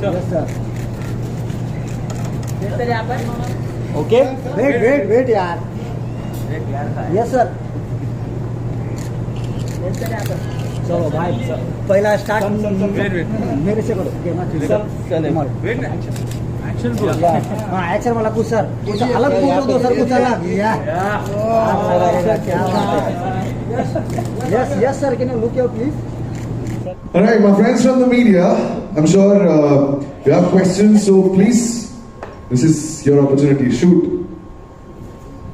Yes, sir. Okay. Wait, यार. Yes, sir. चलो भाई, पहला स्टार्ट मेरे से करो. हाँ, एक्शन वाला कुछ सर, कुछ अलग पूछो दो सर, कुछ अलग. Yes, sir. Can you look here, please? All right, my friends from the media, I'm sure you have questions, so please, this is your opportunity. Shoot.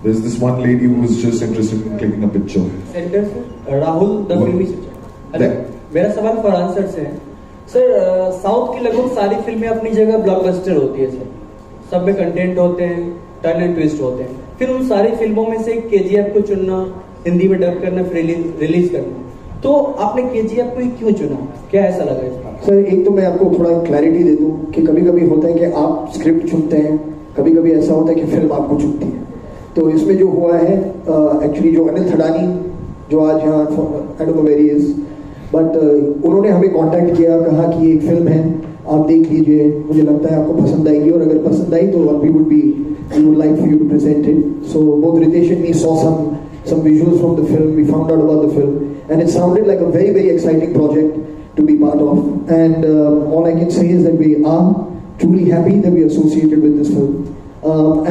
There's this one lady who's just interested in clicking a picture. Centre से Rahul the फिल्मी There. मेरा सवाल Farhan sir से है. Sir, south की लगभग सारी फिल्में अपनी जगह ब्लॉकबस्टर होती है सर. सब में कंटेंट होते हैं, टर्न एंड ट्विस्ट होते हैं. फिर उन सारी फिल्मों में से केजीएफ को चुनना, हिंदी में डब करना, फिर रिलीज करना. तो आपने केजीएफ को ही क्यों चुना? क्या ऐसा लगा इस बार? सर, एक तो मैं आपको थोड़ा क्लैरिटी दे दूं कि कभी कभी होता है कि आप स्क्रिप्ट चुनते हैं, कभी कभी ऐसा होता है कि फिल्म आपको चुनती है. तो इसमें जो हुआ है, एक्चुअली जो अनिल थडानी, जो आज यहाँ I don't know where he is, but उन्होंने हमें कांटेक्ट किया, कहा कि एक फिल्म है, आप देख लीजिए, मुझे लगता है आपको पसंद आएगी, और अगर पसंद आई तो we would like for you to present it. So both Ritesh and me saw some visuals from the film. We found out about the film, and it sounded like a very, very exciting project to be part of. And all I can say is that we are truly happy that we are associated with this film.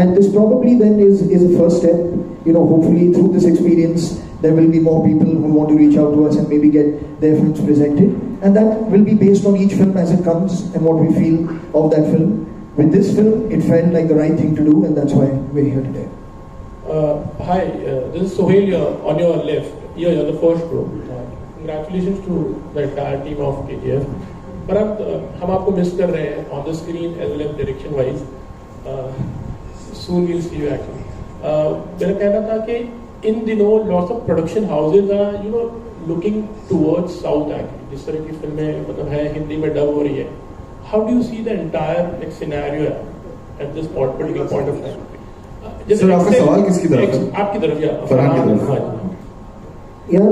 And this probably then is a first step. You know, hopefully through this experience, there will be more people who want to reach out to us and maybe get their films presented. And that will be based on each film as it comes and what we feel of that film. With this film, it felt like the right thing to do, and that's why we're here today. Hi, this is Sohail on your left. You're on the first row. Congratulations to the entire team of KGF. पर हम आपको miss कर रहे हैं on the screen as well as direction wise. Soon we'll see you actually. मेरा कहना था कि इन दिनों lots of production houses are looking towards south actually. जिस तरह की फिल्में मतलब है हिंदी में डब हो रही है. How do you see the entire scenario at this particular point of time? Sir, आपका सवाल किसकी तरफ है? आपकी तरफ या फरहान की तरफ. Yeah,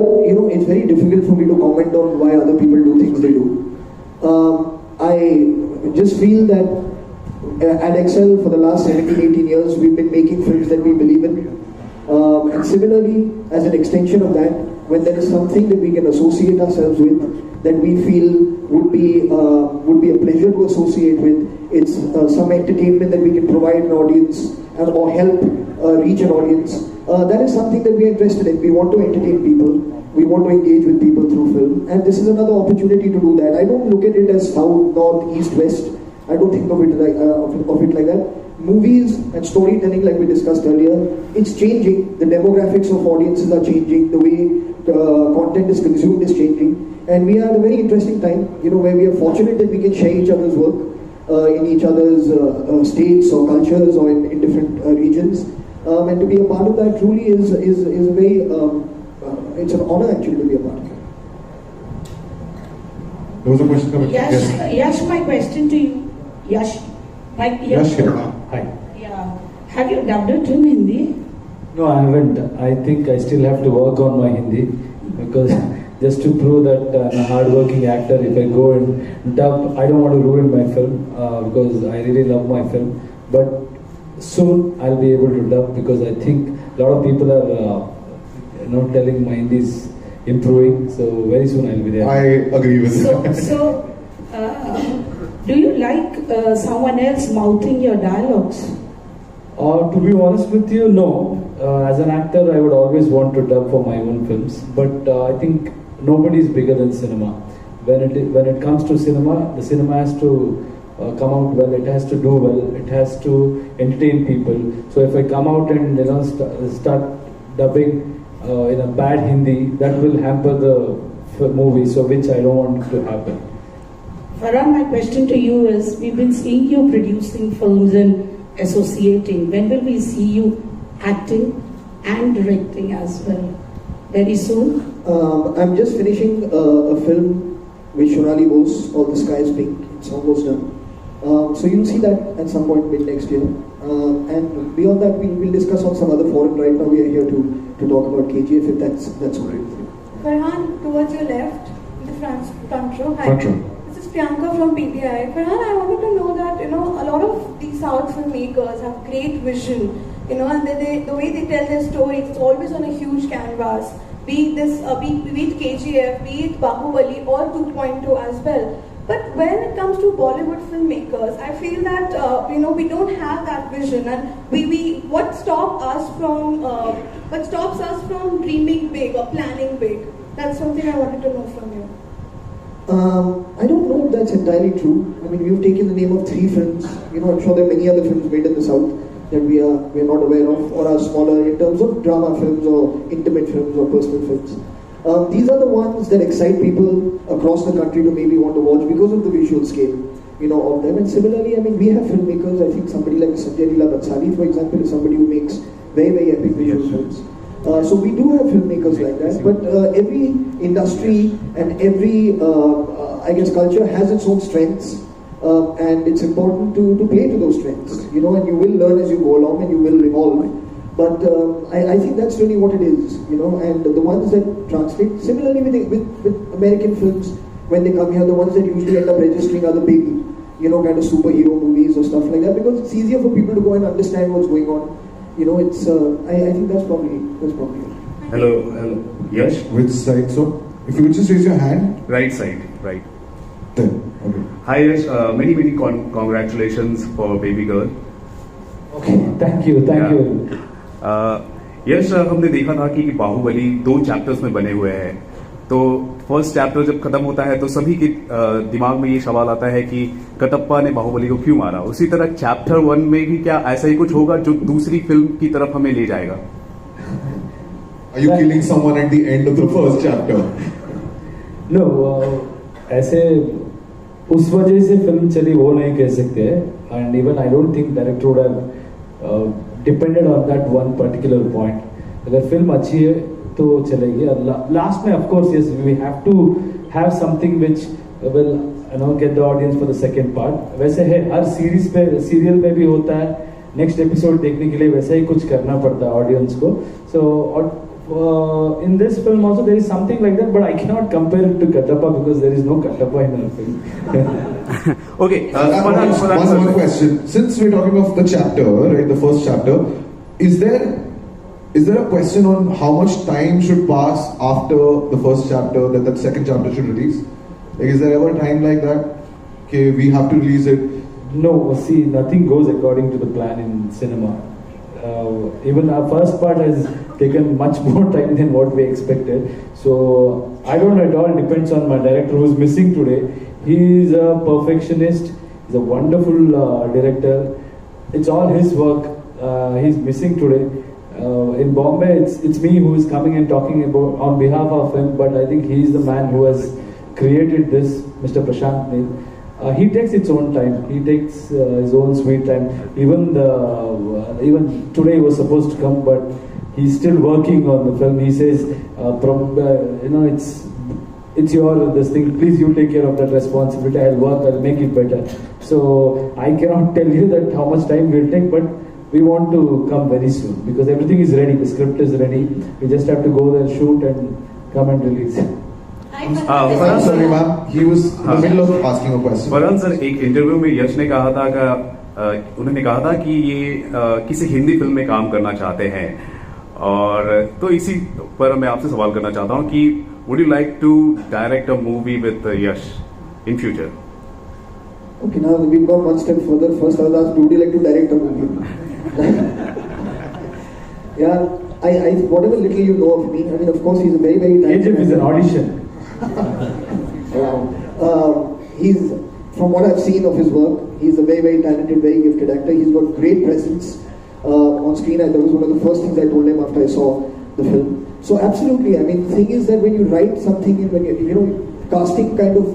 it's very difficult for me to comment on why other people do things they do. I just feel that at Excel for the last 17-18 years we've been making films that we believe in, and similarly as an extension of that, when there is something that we can associate ourselves with, that we feel would be a pleasure to associate with, it's some entertainment that we can provide an audience or help reach an audience, that is something that we are interested in. We want to entertain people, we want to engage with people through film, and this is another opportunity to do that. I don't look at it as south, north, east, west. I don't think of it like that. Movies and storytelling, like we discussed earlier, it's changing. The demographics of audiences are changing. The way content is consumed is changing, and we are at a very interesting time, where we are fortunate that we can share each other's work in each other's states or cultures or in different regions, and to be a part of that truly is a very it's an honor actually to be a part of it. There was a question coming. Yash, my question to you. Yash, Yash, Hi. yeah. Have you dubbed it in Hindi? No, I haven't. I think I still have to work on my Hindi, because just to prove that I'm a hard-working actor, if I go and dub, I don't want to ruin my film, because I really love my film. But soon I'll be able to dub, because I think a lot of people are telling my Hindi is improving, so very soon I'll be there. I agree with that. So do you like someone else mouthing your dialogues? To be honest with you, no. As an actor, I would always want to dub for my own films, but I think nobody is bigger than cinema. When it comes to cinema, the cinema has to come out well. It has to do well. It has to entertain people. So if I come out and start dubbing in a bad Hindi, that will hamper the movie. So which I don't want to happen. Farhan, my question to you is: we've been seeing you producing films and associating. When will we see you acting and directing as well? Very soon? I'm just finishing a film with Shonali Bose called The Sky is Pink. It's almost done. So you'll see that at some point mid next year. And beyond that, we'll discuss on some other forum. Right now we are here to talk about KGF, if that's all right with you. Farhan, towards your left, in the front row. Hi. Front row. this is Priyanka from PBI. Farhan, I wanted to know that, you know, a lot of these South filmmakers have great vision, you know, and the way they tell their stories, it's always on a huge canvas. Be it KGF, be it Bahubali or 2.2 as well. But when it comes to Bollywood filmmakers, I feel that you know, we don't have that vision, and what stops us from dreaming big or planning big? That's something I wanted to know from you. I don't know if that's entirely true. I mean, we've taken the name of 3 films. You know, I'm sure there are many other films made in the South that we are not aware of, or are smaller in terms of drama films or intimate films or personal films. These are the ones that excite people across the country to maybe want to watch because of the visual scale, you know, of them. And similarly, I mean, we have filmmakers. I think somebody like Sanjay Leela Bhansali, for example, is somebody who makes very, very epic visual films. So we do have filmmakers like that, but every industry and every, I guess, culture has its own strengths, and it's important to play to those strengths, you know, and you will learn as you go along and you will evolve. But I think that's really what it is, you know, and the ones that translate, similarly with American films, when they come here, the ones that usually end up registering are the big, you know, kind of superhero movies or stuff like that, because it's easier for people to go and understand what's going on. You know, it's. I think that's probably it. Hello, Yash. Which side, so? If you would just raise your hand. Right side, right. Then, okay. Hi Yash, many congratulations for Baby Girl. Okay, thank you. यश, हमने देखा था कि Baahubali 2 chapters में बने हुए हैं, तो first chapter जब खत्म होता है तो सभी के दिमाग में ये सवाल आता है कि कटप्पा ने बाहुबली को क्यों मारा। उसी तरह चैप्टर 1 में भी क्या ऐसा ही कुछ होगा जो दूसरी फिल्म की तरफ हमें ले जाएगा? Are you killing someone at the end of the first chapter? No, ऐसे उस वजह से फिल्म चली वो नहीं कह सकते, and even I don't think director would have depended on that one particular point. अगर फिल्म अच्छी है तो चलेगी। लास्ट में of course yes we have to have something which will, you know, get the audience for the second part. वैसे है हर serial में भी होता है, नेक्स्ट एपिसोड देखने के लिए वैसा ही कुछ करना पड़ता है ऑडियंस को। So in this film also there is something like that, but I cannot compare it to Kattappa because there is no Kattappa in our film. Okay, one question. Since we're talking of the chapter, right, the first chapter, is there a question on how much time should pass after the first chapter that second chapter should release? Like, is there ever a time like that? Okay, we have to release it. No, see, nothing goes according to the plan in cinema. Even our first part has taken much more time than what we expected. So I don't know, it all depends on my director who's missing today. He is a perfectionist. He's a wonderful director. It's all his work. He's missing today. In Bombay, it's me who is coming and talking about on behalf of him. But I think he is the man who has created this, Mr. Prashant Neel. He takes its own time. He takes his own sweet time. Even today he was supposed to come, but he's still working on the film. He says, you know, it's your this thing. Please you take care of that responsibility. I'll work. I'll make it better. So I cannot tell you that how much time will take, but we want to come very soon because everything is ready. The script is ready. We just have to go there, shoot, and come and release. I'm sorry, ma'am. He was in the middle of asking a question. Farhan sir, एक interview में यश ने कहा था कि उन्होंने कहा था कि ये किसी हिंदी फिल्म में काम करना चाहते हैं, और तो इसी पर मैं आपसे सवाल करना चाहता हूँ कि would you like to direct a movie with Yash in future? Okay, now we've gone one step further. First, I was asked, would you like to direct a movie? Yeah, I whatever little you know of me, I mean, of course, he's a very, very talented. KGF is an audition. He's, from what I've seen of his work, he's a very, very talented, very gifted actor. He's got great presence on screen, and that was one of the first things I told him after I saw the film. So absolutely, I mean, the thing is that when you write something, and when you know, casting kind of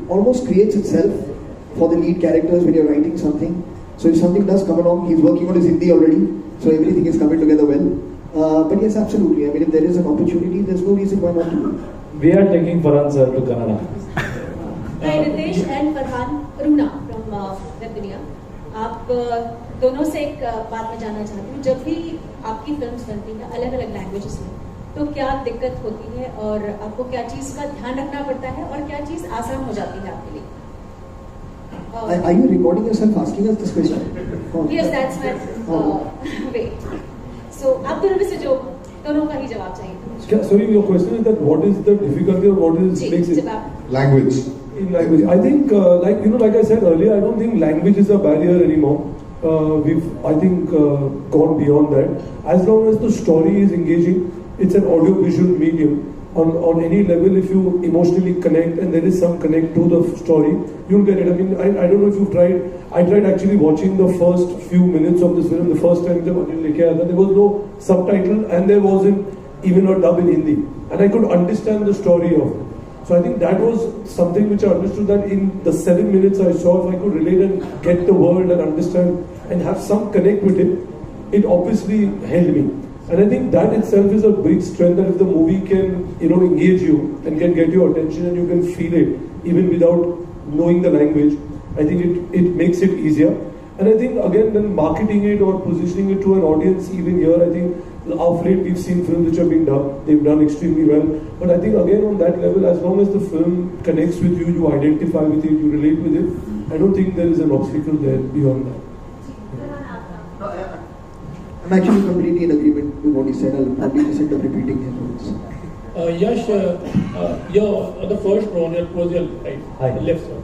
almost creates itself for the lead characters when you're writing something. So if something does come along, he's working on his Hindi already, so everything is coming together well. But yes, absolutely. I mean, if there is an opportunity, there's no reason why not to do it. We are taking Farhan sir to Kannada. Hi Ritesh and Farhan, Runa from Web Dunia. आप दोनों से एक बात मैं जानना चाहती हूँ, जब भी आपकी फिल्म्स बनती हैं अलग अलग लैंग्वेजेस में, तो क्या दिक्कत होती है और आपको क्या चीज़ का ध्यान रखना पड़ता है और क्या चीज़ आसान हो जाती है आपके लिए? Are you recording yourself asking us this question? Oh. Yes, that's my way. So, आप दोनों में से जो दोनों का ही जवाब चाहिए. Sorry, your question is that what is the difficulty or what is ji, makes it जवाब. Language. in language? I think, like I said earlier, I don't think language is a barrier anymore. We've, I think, gone beyond that. As long as the story is engaging, it's an audio-visual medium. On any level, if you emotionally connect and there is some connect to the story, you'll get it. I mean, I don't know if you've tried. I tried actually watching the first few minutes of this film. The first time there was no subtitle and there wasn't even a dub in Hindi, and I could understand the story of it. So I think that was something which I understood, that in the 7 minutes I saw, if I could relate and get the world and understand and have some connect with it, it obviously held me. And I think that itself is a big strength, that if the movie can, engage you and can get your attention and you can feel it even without knowing the language, I think it makes it easier. And I think again, then marketing it or positioning it to an audience, even here, I think of late we've seen films which have been dubbed, they've done extremely well. But I think again on that level, as long as the film connects with you, you identify with it, you relate with it, I don't think there is an obstacle there beyond that. I'm actually completely in agreement with what he said. I'll probably just end up repeating his words. Yash, you're the first round, towards your right, Hi. left side.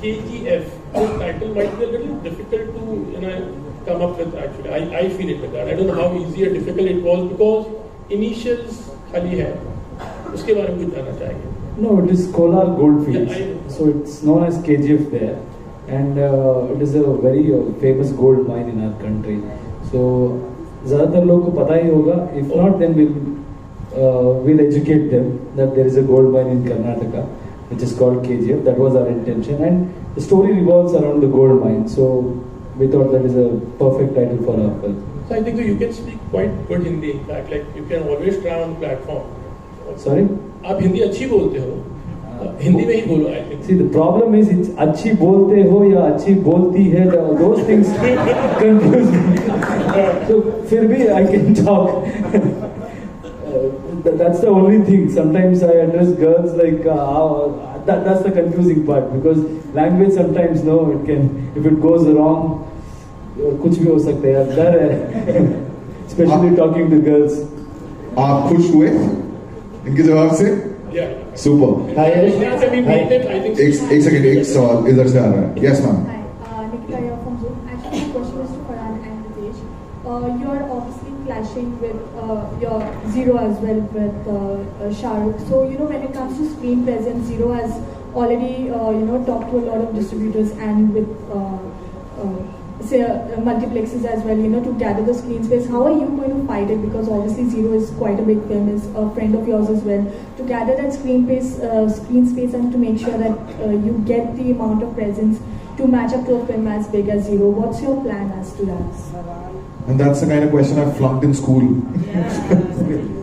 KGF, this title might be a little difficult to come up with actually. I feel it like that. I don't know how easy or difficult it was because initials खाली है. उसके बारे में कुछ जानना चाहेंगे? No, it is Kolar Goldfields. Yeah, So it's known as KGF there, and it is a very famous gold mine in our country. So ज़्यादातर लोगों को पता ही होगा. If not, then we'll educate them that there is a gold mine in Karnataka, which is called KGF. That was our intention, and the story revolves around the gold mine. So we thought that is a perfect title for our film. So I think you can speak quite good Hindi. In fact, like you can always try on platform. Sorry? आप हिंदी अच्छी बोलते हो. हिंदी में ही बोलो. I think. See, the problem is it's अच्छी बोलते हो या अच्छी बोलती है. Those things confuse me. So फिर भी I can talk. That's the only thing. Sometimes I address girls like that's the confusing part, because language sometimes it can, if it goes wrong, कुछ भी हो सकता है. डर है, especially talking to girls. आप खुश हुए इनके जवाब से? Yeah. Super. Hi. I think. एक सेकंड, एक सवाल इधर से आ रहा है. Yes, ma'am. Hi, Nikita here from Zoom. Actually, my question is to Farhan and Ritesh. You're obviously clashing with your Zero as well with Shah Rukh. So, when it comes to screen presence, Zero has already, talked to a lot of distributors and with, multiplexes as well, to gather the screen space. How are you going to fight it? Because obviously Zero is quite a big film, is a friend of yours as well. To gather that screen space and to make sure that you get the amount of presence to match up to a film as big as Zero. What's your plan as to that? And that's the kind of question I flunked in school.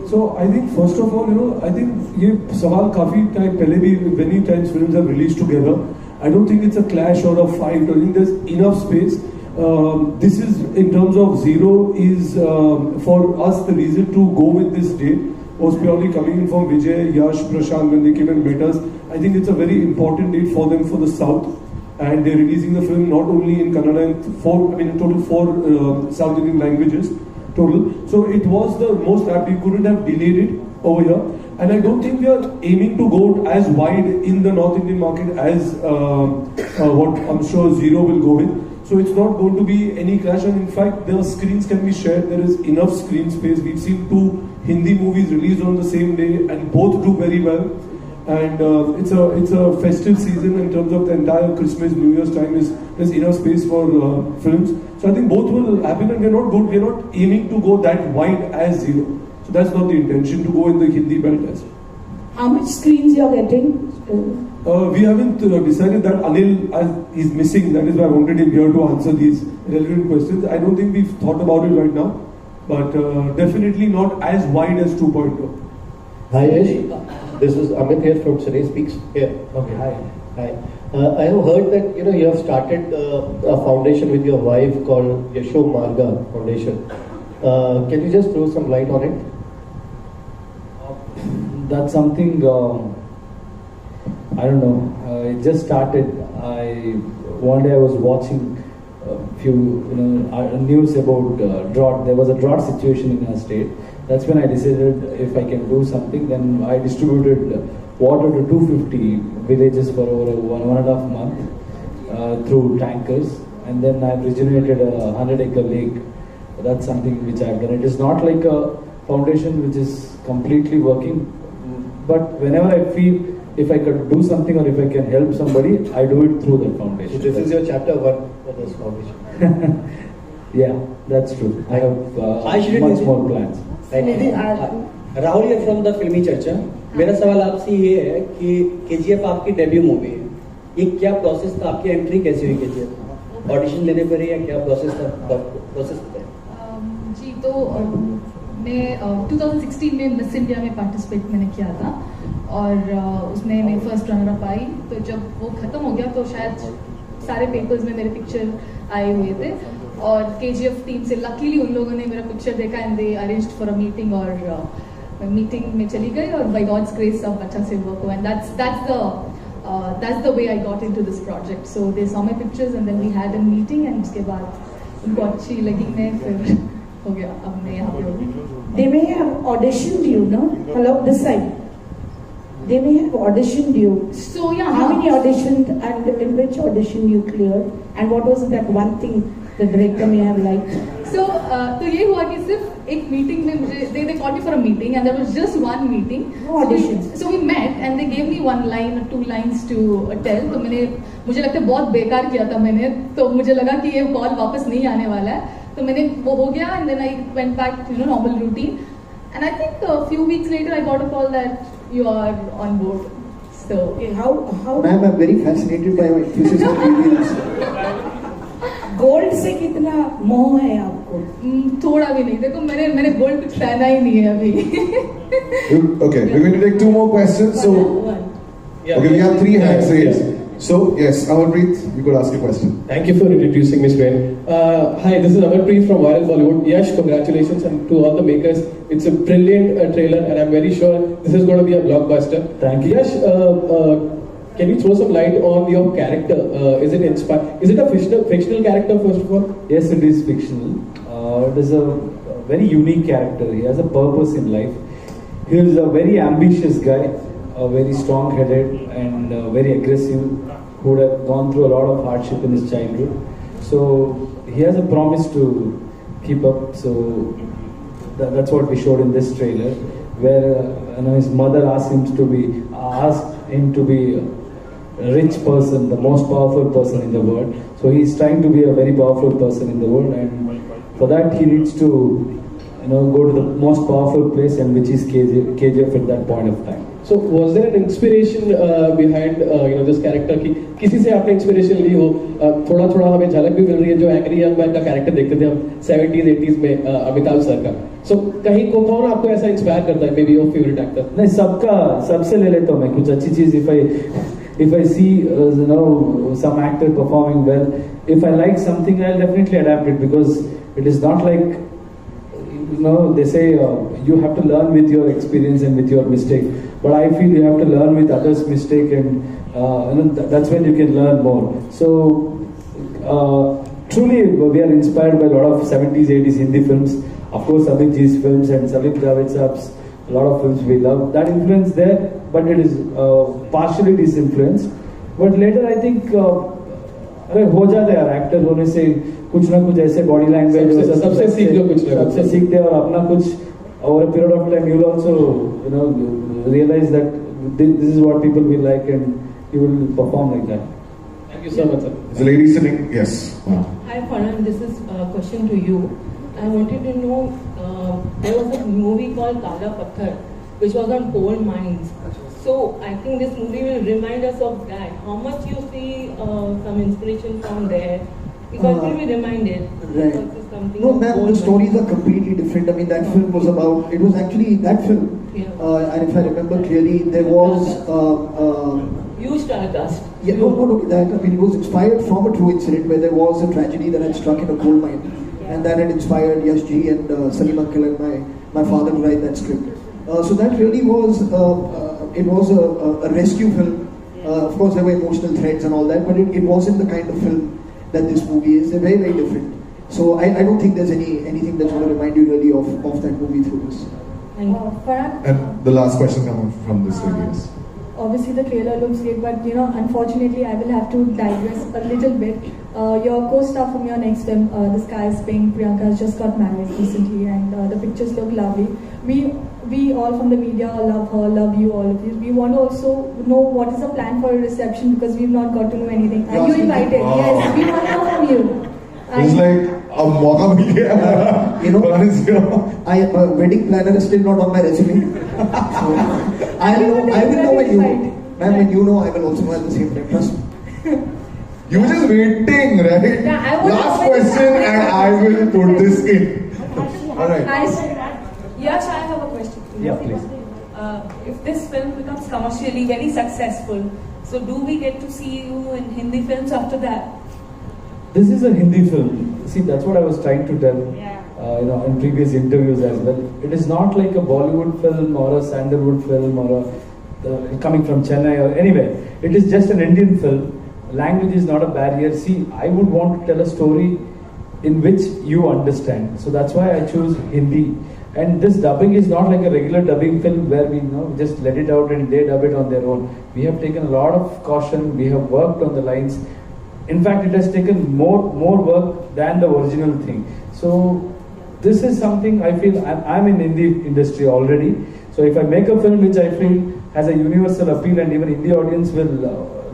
So I think first of all, I think ये सवाल काफी time पहले भी many times films have released together. I don't think it's a clash or a fight. I think there's enough space. This is, in terms of Zero, is for us the reason to go with this date was purely coming in from Vijay, Yash, Prashant when they came and met us. I think it's a very important date for them for the South, and they're releasing the film not only in Kannada and in total 4 South Indian languages total. So it was the most apt. We couldn't have delayed it over here, and I don't think we are aiming to go as wide in the North Indian market as what I'm sure Zero will go with. So it's not going to be any clash, and in fact the screens can be shared. There is enough screen space. We've seen 2 Hindi movies released on the same day and both do very well. And it's a festive season in terms of the entire Christmas, New Year's time. There's enough space for films. So I think both will happen, and we're not aiming to go that wide as Zero. So that's not the intention, to go in the Hindi belt as well. How much screens you're getting? We haven't decided that. Anil is missing. That is why I wanted him here to answer these relevant questions. I don't think we've thought about it right now, but definitely not as wide as 2.0. Hi Yash, this is Amit here from Cine Speaks here. Okay, hi. Hi. I have heard that you have started a foundation with your wife called Yasho Marga Foundation. Can you just throw some light on it? That's something I don't know. It just started. One day I was watching a few news about drought. There was a drought situation in our state. That's when I decided if I can do something. Then I distributed water to 250 villages for over 1.5 months through tankers, and then I've regenerated a 100-acre lake. That's something which I've done. It is not like a foundation which is completely working, but whenever I feel if I could do something or if I can help somebody, I do it through that foundation. So this is your chapter 1 for this foundation. Yeah, that's true. I have much more plans. Rahul ये from the फिल्मी चर्चा। मेरा सवाल आपसे ये है कि KGF आपकी डेब्यू मूवी है, ये क्या प्रोसेस था, आपकी एंट्री कैसी हुई केजीएफ? ऑडिशन लेने पर या क्या प्रोसेस था? जी तो मैं 2016 में मिस इंडिया में पार्टिसिपेट मैंने किया था और उसमें मैं फर्स्ट रनर अप आई। तो जब वो ख़त्म हो गया तो शायद सारे पेपर्स में मेरे पिक्चर आए हुए थे और केजीएफ टीम से लकीली उन लोगों ने मेरा पिक्चर देखा and they arranged for a meeting और मीटिंग में चली गई और बाय गॉड्स ग्रेस सब अच्छा से वर्क हुआ and that's the way I got into this project. So they saw my pictures and then we had a meeting and उसके बाद उनको अच्छी लगी मैं फिर हो गया अब मैं यहाँ पे हूँ। They may have auditioned you, no? Hello, this side. They may have auditioned you. So yeah. How many auditioned and in which audition you cleared? And what was that one thing the director may have liked? So तो ये हुआ कि सिर्फ एक meeting में मुझे they called me for a meeting and there was just one meeting. No audition. So we met and they gave me 1 line or 2 lines to tell. तो मुझे लगता है बहुत बेकार किया था मैंने, तो मुझे लगा कि ये कॉल वापस नहीं आने वाला है, तो मैंने वो हो गया and then I went back to normal routine and I think a few weeks later I got a call that you are on board. So how Ma'am, I'm very fascinated by your emphasis on aliens. Gold से कितना मोह है आपको? थोड़ा भी नहीं, देखो मैंने गोल्ड कुछ पहना ही नहीं है अभी। Okay, we're going to take 2 more questions. So, okay, we have 3 hands raised. So, yes, Amarpreet, you could ask a question. Thank you for introducing Ms. Rain. Hi, this is Amarpreet from Viral Bollywood. Yash, congratulations and to all the makers. It's a brilliant trailer and I'm very sure this is going to be a blockbuster. Thank you. Yash, can you throw some light on your character? Is it inspired? Is it a fictional character first of all? Yes, it is fictional. It is a very unique character. He has a purpose in life. He is a very ambitious guy, very strong-headed and very aggressive, who would have gone through a lot of hardship in his childhood. So he has a promise to keep up. So that's what we showed in this trailer, where his mother asked him to be a rich person, the most powerful person in the world. So he's trying to be a very powerful person in the world, and for that he needs to go to the most powerful place, and which is KGF at that point of time. So was there an inspiration behind this character कि किसी से आपने inspiration ली हो? थोड़ा हमें झलक भी मिल रही है जो एंग्री यंग मैन का कैरेक्टर देखते थे हम 70s 80s में अमिताभ सर का। So कहीं कौन आपको ऐसा इंस्पायर करता है? Maybe your favorite actor? नहीं, सबसे ले लेता हूँ मैं कुछ अच्छी चीज। If I see some actor performing well, if I like something, I'll definitely adapt it, because it is not like they say you have to learn with your experience and with your mistake, but I feel you have to learn with others' mistake, and that's when you can learn more. So truly we are inspired by a lot of 70s 80s Hindi films, of course Amit Ji's films and Salil Javed Saab's a lot of films we love. That influence there, but it is partially disinfluenced. But later I think अरे हो जाता है यार, actor होने से कुछ ना कुछ ऐसे बॉडी लैंग्वेज सबसे सीख लो, कुछ सबसे सीखते हैं और अपना कुछ over a period of time you will also realize that this is what people will like and you will perform like that. Thank you so much, sir. The lady sitting, yes. Wow. Hi Farhan, this is a question to you. I wanted to know, there was a movie called Kala Patthar which was on coal mines. So I think this movie will remind us of that. How much you see some inspiration from there? Because we'll be reminded. Right. No, ma'am, the stories are completely different. I mean, that film was about, it was actually that film. Yeah. And if I remember clearly, there was... Huge Stardust. Yeah, no, that, I mean, it was inspired from a true incident where there was a tragedy that had struck in a coal mine. And that had inspired Yash Ji and Salim Uncle and my father to write that script. So that really was, it was a rescue film Of course, there were emotional threads and all that, but it wasn't the kind of film that this movie is. They're very, very different. So I don't think there's anything that's going to remind you really of that movie through this. Farhan, And the last question coming from this lady is. obviously the trailer looks great, but unfortunately I will have to digress a little bit. Your co-star from your next film, The Sky is Pink, Priyanka, has just got married recently, and the pictures look lovely. We all from the media love her, love you, all of you. We want to also know what is the plan for a reception, because we've not got to know anything. Are you invited? Wow. Yes, we want to know from you. It's like a mauka mil gaya. Wedding planner is still not on my resume. So I will know when you know. Ma'am, when you know, I will also know at the same time. Trust me. You were just waiting, right? Yeah, I was Last always question, and I will put this in. All right. Yash, I have a question for you. Yeah, please. If this film becomes commercially very successful, so do we get to see you in Hindi films after that? This is a Hindi film. See, that's what I was trying to tell, in previous interviews as well. It is not like a Bollywood film or a Sandalwood film or coming from Chennai or anywhere. It is just an Indian film. Language is not a barrier. See, I would want to tell a story in which you understand. So that's why I choose Hindi. And this dubbing is not like a regular dubbing film where we just let it out and they dub it on their own. We have taken a lot of caution. We have worked on the lines. In fact, it has taken more work than the original thing. So this is something I feel I'm in Hindi industry already. So if I make a film which I feel has a universal appeal and even Hindi audience will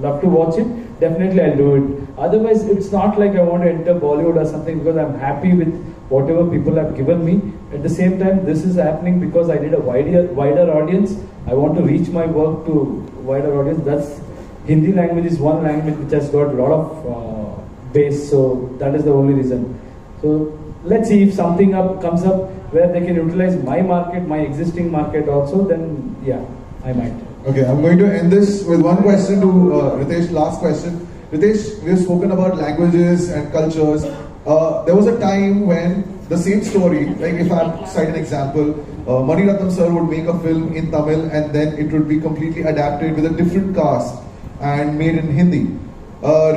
love to watch it, definitely I'll do it. Otherwise, it's not like I want to enter Bollywood or something, because I'm happy with whatever people have given me. At the same time, this is happening because I need a wider audience. I want to reach my work to wider audience. That's Hindi language is one language which has got a lot of base, so that is the only reason. So let's see if something comes up where they can utilize my market, my existing market also, then yeah, I might. Okay, I'm going to end this with one question to Ritesh, last question. Ritesh, we have spoken about languages and cultures. There was a time when the same story, like if I cite an example, Mani Ratnam sir would make a film in Tamil and then it would be completely adapted with a different cast and made in Hindi.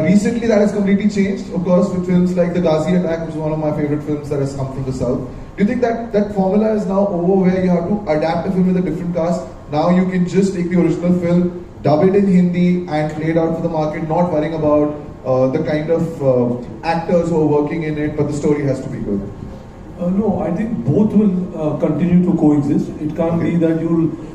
Recently that has completely changed, of course, with films like The Ghazi Attack, which is one of my favorite films that has come from the south. Do you think that formula is now over where you have to adapt a film with a different cast? Now you can just take the original film, dub it in Hindi and play it out for the market, not worrying about the kind of actors who are working in it, but the story has to be good. No, I think both will continue to coexist. It can't be that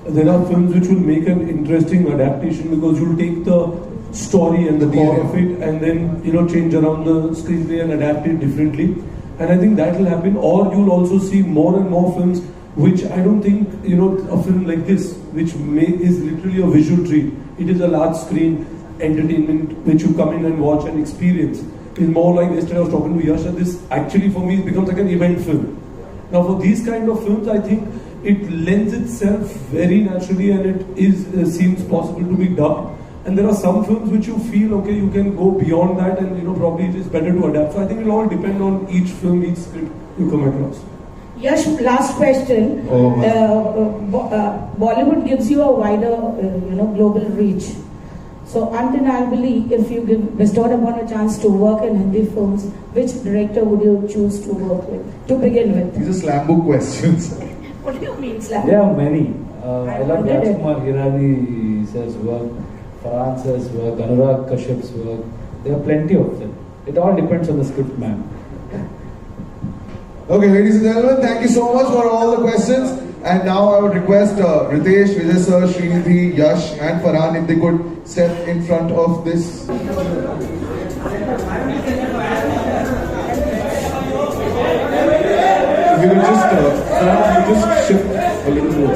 there are films which will make an interesting adaptation because you'll take the story and the core of it and then change around the screenplay and adapt it differently. And I think that will happen. Or you'll also see more and more films which I don't think, a film like this, which is literally a visual treat. It is a large screen entertainment which you come in and watch and experience. It's more like yesterday I was talking to Yash, this actually for me becomes like an event film. Now for these kind of films, I think it lends itself very naturally and it seems possible to be dubbed. And there are some films which you feel, okay, you can go beyond that and probably it is better to adapt. So I think it will all depend on each film, each script you come across. Yash, last question. Bollywood gives you a wider, global reach. So undeniably, if you bestowed upon a chance to work in Hindi films, which director would you choose to work with, to begin with? These are slam book questions. What do you mean slam? There are many. I love Rajkumar Hirani sir's work, Farhan sir's work, Anurag Kashyap's work. There are plenty of them. It all depends on the script, man. Okay, ladies and gentlemen, thank you so much for all the questions. And now I would request Ritesh, Vijay sir, Srinidhi, Yash and Farhan if they could step in front of this. If you could just, Farhan, you just shift a little more.